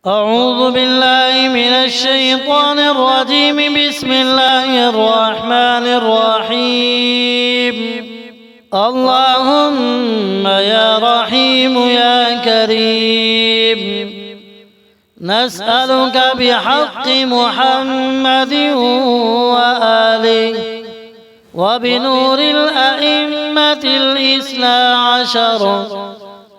أعوذ بالله من الشيطان الرجيم. بسم الله الرحمن الرحيم. اللهم يا رحيم يا كريم، نسألك بحق محمد وآله وبنور الأئمة الإثنى عشر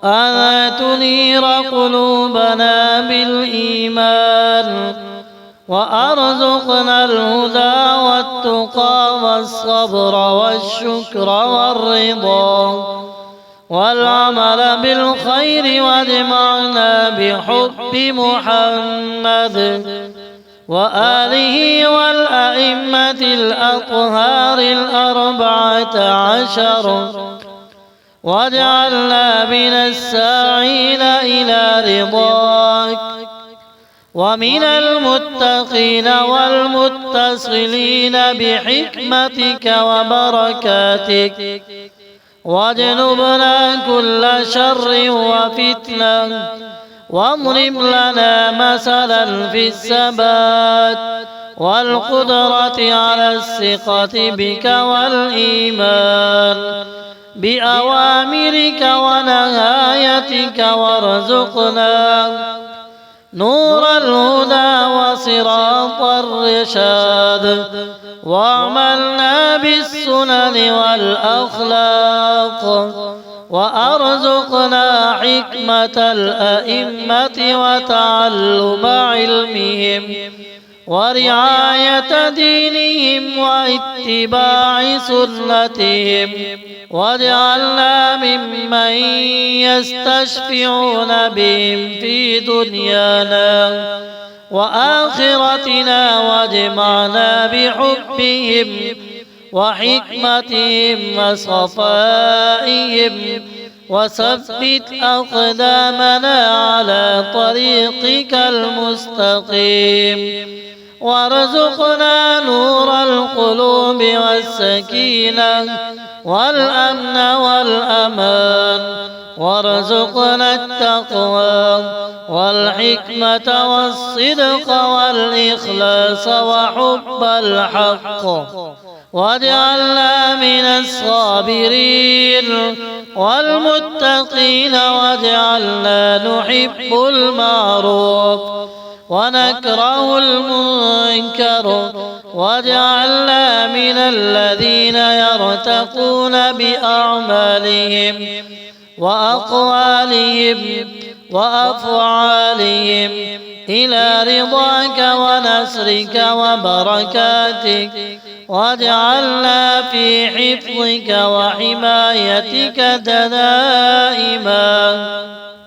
أن تنير قلوبنا بالإيمان، وأرزقنا الهدى والتقى والصبر والشكر والرضا والعمل بالخير، واجمعنا بحب محمد وآله والأئمة الأطهار الأربعة عشر، واجعلنا من الساعين إلى رضاك ومن المتقين والمتصلين بحكمتك وبركاتك، واجنبنا كل شر وفتنة، واضرب لنا مثلا في الثبات والقدرة على الثقة بك والإيمان بأوامرك ونهايتك، وارزقنا نور الهدى وصراط الرشاد، وعملنا بالسنن والأخلاق، وأرزقنا حكمة الأئمة وتعلم علمهم ورعاية دينهم واتباع سنتهم، واجعلنا ممن يستشفعون بهم في دنيانا وآخرتنا، واجمعنا بحبهم وحكمتهم وصفائهم، وثبت أقدامنا على طريقك المستقيم، وارزقنا نور القلوب والسكينة والأمن والأمان، وارزقنا التقوى والحكمة والصدق والإخلاص وحب الحق، واجعلنا من الصابرين والمتقين، واجعلنا نحب المعروف ونكره المنكر، واجعلنا من الذين يرتقون بأعمالهم وأقوالهم وأفعالهم إلى رضاك ونصرك وبركاتك، واجعلنا في حفظك وحمايتك دائما.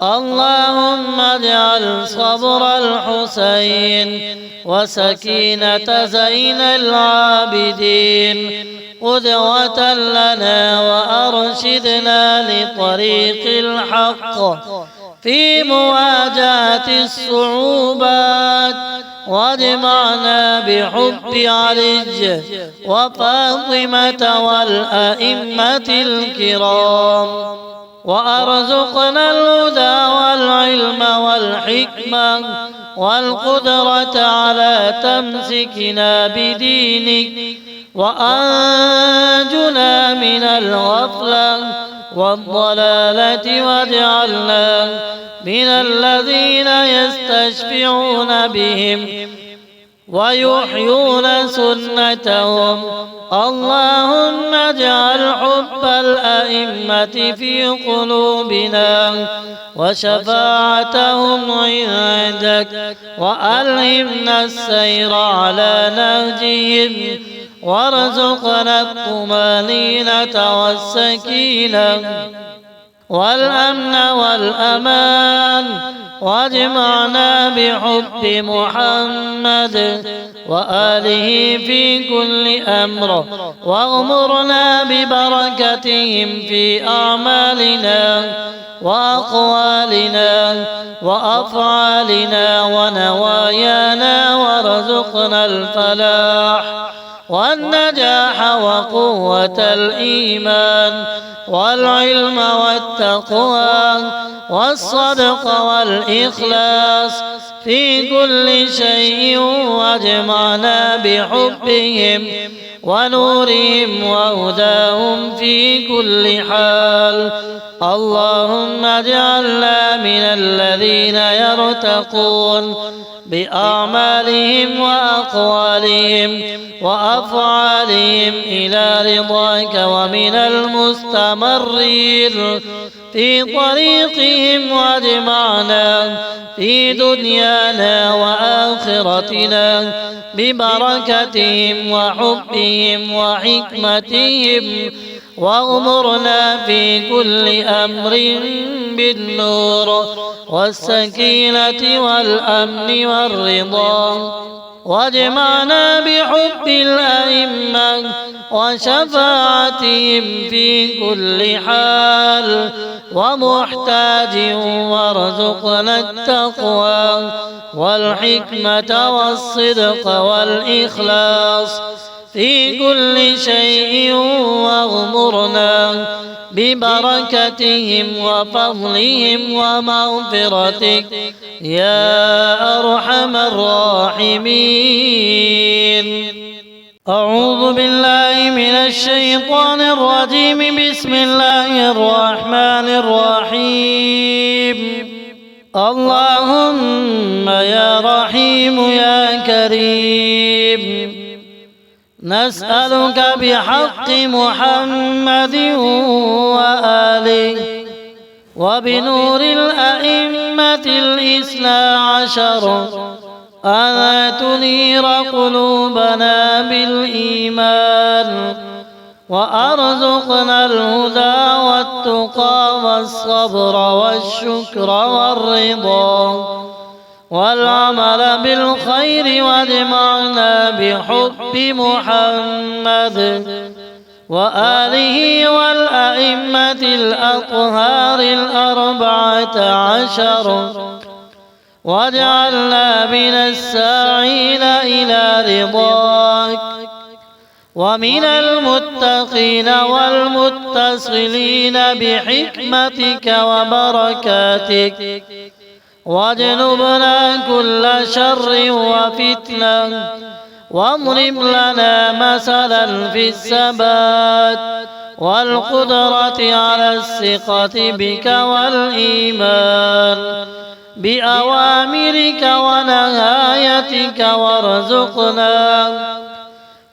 اللهم اجعل صبر الحسين وسكينة زين العابدين قدوة لنا، وأرشدنا لطريق الحق في مواجهة الصعوبات، واجمعنا بحب علي وفاطمة والأئمة الكرام، وأرزقنا الهدى والعلم والحكمة والقدرة على تمسكنا بدينك، وأنجنا من الغفلة والضلالة، واجعلنا من الذين يستشفعون بهم ويحيون سنتهم. اللهم اجعل حب الأئمة في قلوبنا وشفاعتهم عندك، وألهمنا السير على نهجهم، وارزقنا الطمأنينة والسكينة والأمن والأمان، واجمعنا بحب محمد وآله في كل أمر، واغمرنا ببركتهم في أعمالنا وأقوالنا وأفعالنا ونوايانا، وارزقنا الفلاح والنجاح وقوة الإيمان والعلم والتقوى والصدق والإخلاص في كل شيء واجمعنا بحبهم ونورهم وهداهم في كل حال. اللهم اجعلنا من الذين يرتقون بأعمالهم وأقوالهم وأفعالهم إلى رضاك، ومن المستمرين في طريقهم، واجمعنا في دنيانا وآخرتنا ببركتهم وحبهم وحكمتهم، واغمرنا في كل أمر بالنور والسكينة والأمن والرضا، واجمعنا بحب الأئمة وشفاعتهم في كل حال ومحتاج، وارزقنا التقوى والحكمة والصدق والإخلاص في كل شيء، واغمرنا ببركتهم وفضلهم ومغفرتك يا أرحم الراحمين. أعوذ بالله من الشيطان الرجيم. بسم الله الرحمن الرحيم. اللهم يا رحيم يا كريم، نسألك بحق محمد وآله وبنور الأئمة الإثنى عشر أن تنير قلوبنا بالإيمان، وأرزقنا الهدى والتقى والصبر والشكر والرضا والعمل بالخير، واجمعنا بحب محمد وآله والأئمة الأطهار الأربعة عشر، واجعلنا من الساعين إلى رضاك ومن المتقين والمتصلين بحكمتك وبركاتك، واجنبنا كل شر وفتنة، واضرب لنا مثلا في الثبات والقدرة على الثقة بك والإيمان بأوامرك ونهايتك، وارزقنا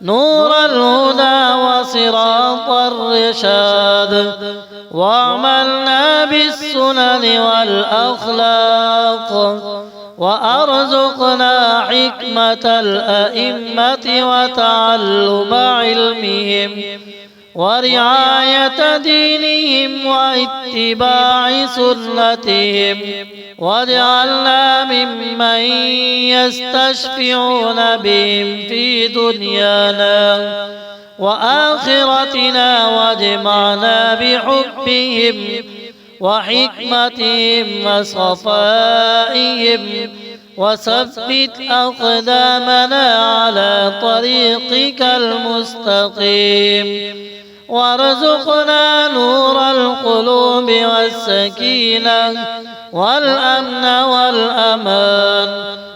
نور الهدى وصراط الرشاد، وعملنا بالسنن والأخلاق، وأرزقنا حكمة الأئمة وتعلم علمهم ورعاية دينهم واتباع سنتهم، واجعلنا ممن يستشفعون بهم في دنيانا وآخرتنا، واجمعنا بحبهم وحكمتهم وصفائهم، وثبت أقدامنا على طريقك المستقيم، وارزقنا نور القلوب والسكينة والأمن والأمان،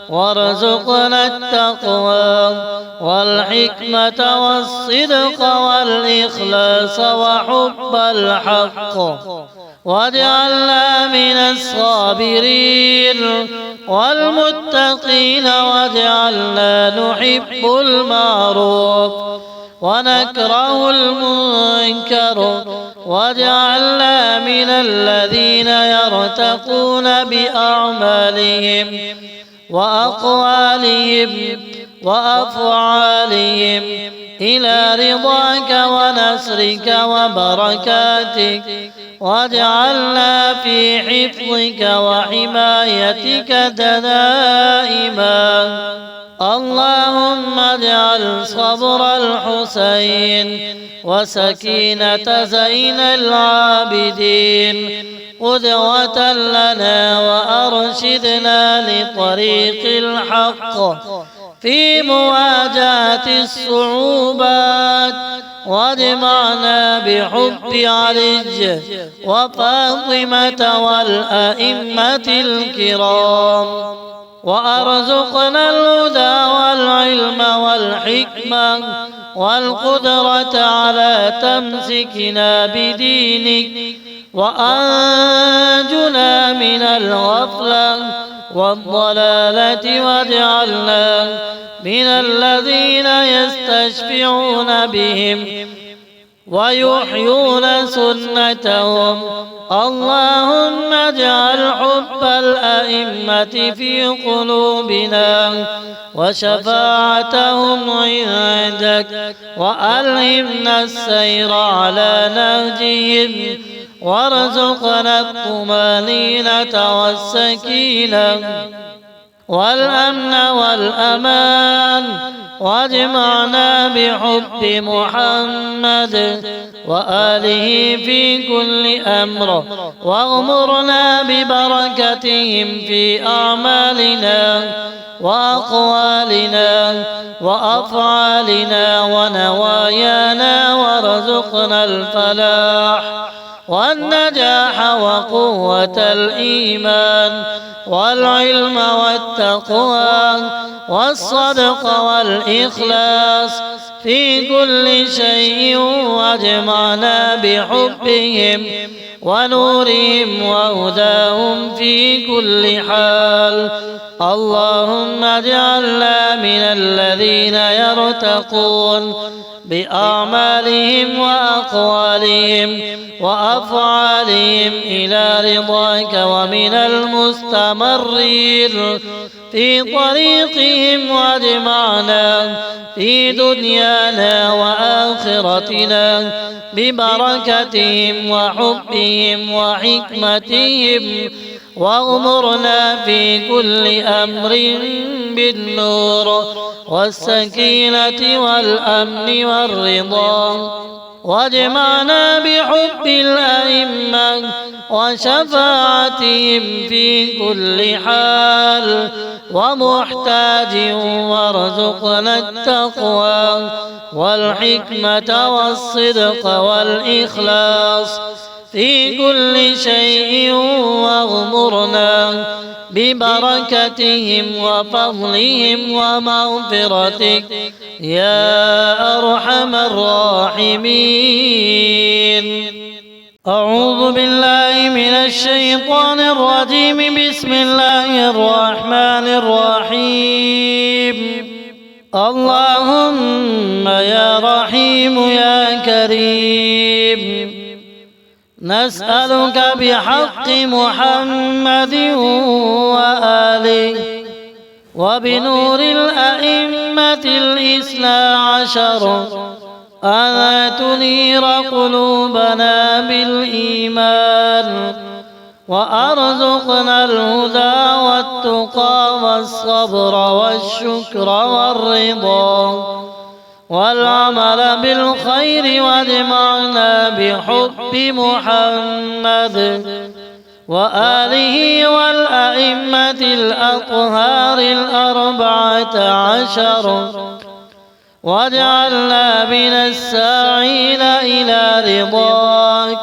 وارزقنا التقوى والحكمة والصدق والإخلاص وحب الحق، واجعلنا من الصابرين والمتقين، واجعلنا نحب المعروف ونكره المنكر، واجعلنا من الذين يرتقون بأعمالهم وأقوالهم وأفعالهم إلى رضاك ونصرك وبركاتك، واجعلنا في حفظك وحمايتك دائما. اللهم اجعل صبر الحسين وسكينة زين العابدين قدوة لنا، وأرشدنا لطريق الحق في مواجهة الصعوبات، واجمعنا بحب علي وفاطمة والأئمة الكرام، وأرزقنا الهدى والعلم والحكمة والقدرة على تمسكنا بدينك، وأنجنا من الغفلة والضلالة، واجعلنا من الذين يستشفعون بهم ويحيون سنتهم. اللهم اجعل حب الأئمة في قلوبنا وشفاعتهم عندك، وألهمنا السير على نهجهم، وارزقنا الطمأنينة والسكينة والأمن والأمان، واجمعنا بحب محمد وآله في كل أمر، واغمرنا ببركتهم في أعمالنا وأقوالنا وأفعالنا ونوايانا، وارزقنا الفلاح والنجاح وقوة الإيمان والعلم والتقوى والصدق والإخلاص في كل شيء، واجمعنا بحبهم ونورهم وهداهم في كل حال. اللهم اجعلنا من الذين يرتقون بأعمالهم وأقوالهم وأفعالهم إلى رضاك، ومن المستمرين في طريقهم، واجمعنا في دنيانا وآخرتنا ببركتهم وحبهم وحكمتهم، واغمرنا في كل أمر بالنور والسكينة والأمن والرضا، واجمعنا بحب الأئمة وشفاعتهم في كل حال ومحتاج، وارزقنا التقوى والحكمة والصدق والإخلاص في كل شيء، واغمرنا ببركتهم وفضلهم ومغفرتك يا أرحم الراحمين. أعوذ بالله من الشيطان الرجيم. بسم الله الرحمن الرحيم. اللهم يا رحيم يا كريم، نسألك بحق محمد وآله وبنور الأئمة الإثنى عشر أن تنير قلوبنا بالإيمان، وأرزقنا الهدى والتقى والصبر والشكر والرضا والعمل بالخير، واجمعنا بحب محمد وآله والأئمة الأطهار الأربعة عشر، واجعلنا من الساعين إلى رضاك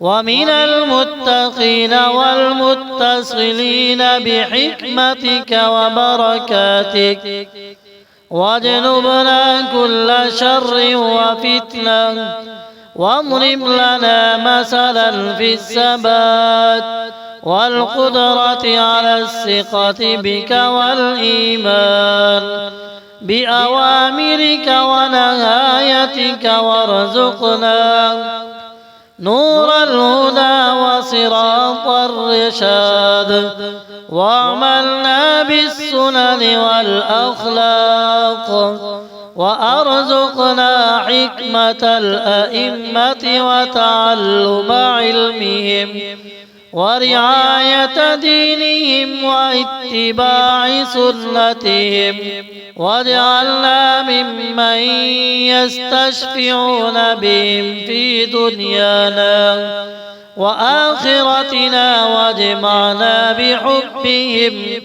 ومن المتقين والمتصلين بحكمتك وبركاتك، واجنبنا كل شر وفتنة، واضرب لنا مثلا في الثبات والقدرة على الثقة بك والإيمان بأوامرك ونهايتك، وارزقنا نور الهدى وصراط الرشاد، وعملنا بالسنن والأخلاق، وأرزقنا حكمة الأئمة وتعلم علمهم ورعاية دينهم واتباع سنتهم، واجعلنا ممن يستشفعون بهم في دنيانا وآخرتنا، واجمعنا بحبهم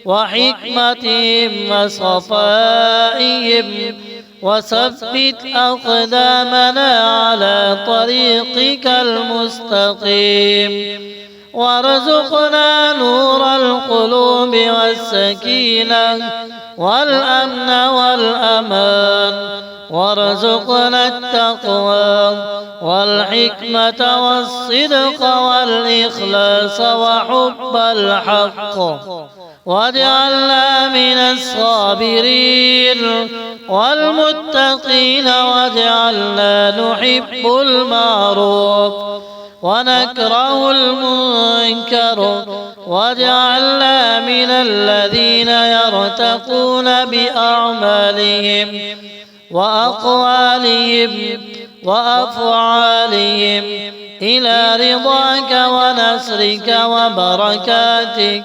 وحكمتهم وصفائهم، وثبت أقدامنا على طريقك المستقيم، وارزقنا نور القلوب والسكينة والأمن والأمان، وارزقنا التقوى والحكمة والصدق والإخلاص وحب الحق، واجعلنا من الصابرين والمتقين، واجعلنا نحب المعروف ونكره المنكر، واجعلنا من الذين يرتقون بأعمالهم وأقوالهم وأفعالهم إلى رضاك ونصرك وبركاتك،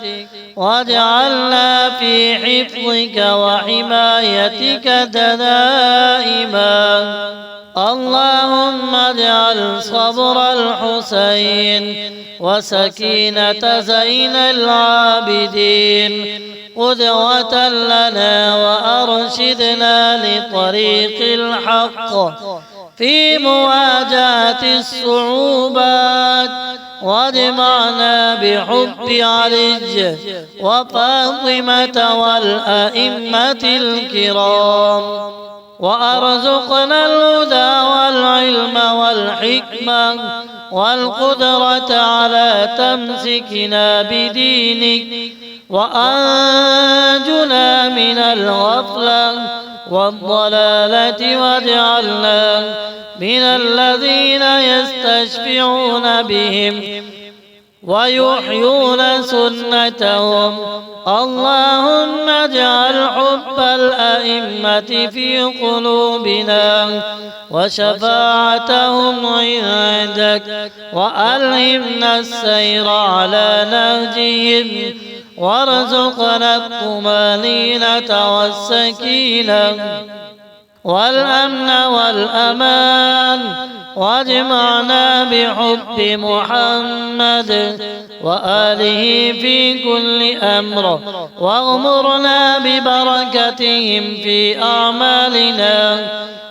واجعلنا في حفظك وحمايتك دائما. اللهم اجعل صبر الحسين وسكينة زين العابدين قدوة لنا وأرشدنا لطريق الحق في مواجهة الصعوبات، واجمعنا بحب علي وفاطمة والأئمة الكرام، وأرزقنا الهدى والعلم والحكمة والقدرة على تمسكنا بدينك، وأنجنا من الغفلة والضلالة، واجعلنا من الذين يستشفعون بهم ويحيون سنتهم. اللهم اجعل حب الأئمة في قلوبنا وشفاعتهم عندك، وألهمنا السير على نهجهم، وارزقنا الطمأنينة والسكينة والأمن والأمان، واجمعنا بحب محمد وآله في كل أمر، واغمرنا ببركتهم في أعمالنا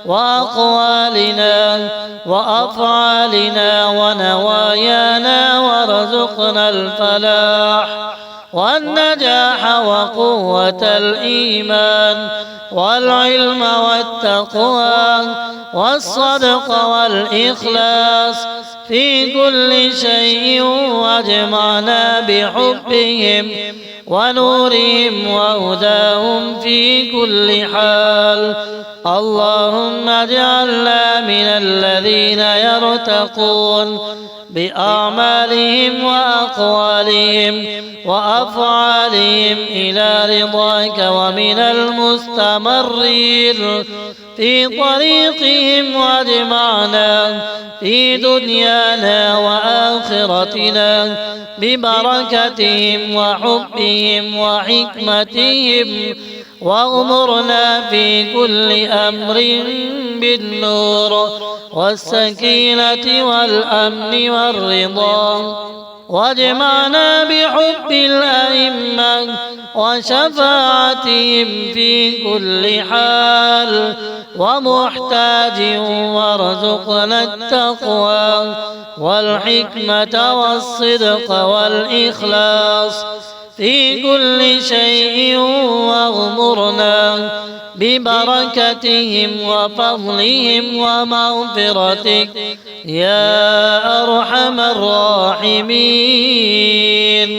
وأقوالنا وأفعالنا ونوايانا، وارزقنا الفلاح والنجاح وقوة الإيمان والعلم والتقوى والصدق والإخلاص في كل شيء، واجمعنا بحبهم ونورهم وهداهم في كل حال. اللهم اجعلنا من الذين يرتقون بأعمالهم وأقوالهم وأفعالهم إلى رضاك، ومن المستمرين في طريقهم، واجمعنا في دنيانا وآخرتنا ببركتهم وحبهم وحكمتهم، واغمرنا في كل أمر بالنور والسكينة والأمن والرضا، واجمعنا بحب الأئمة وشفاعتهم في كل حال ومحتاج، وارزقنا التقوى والحكمة والصدق والإخلاص في كل شيء، واغمرنا ببركتهم وفضلهم ومغفرتك يا أرحم الراحمين.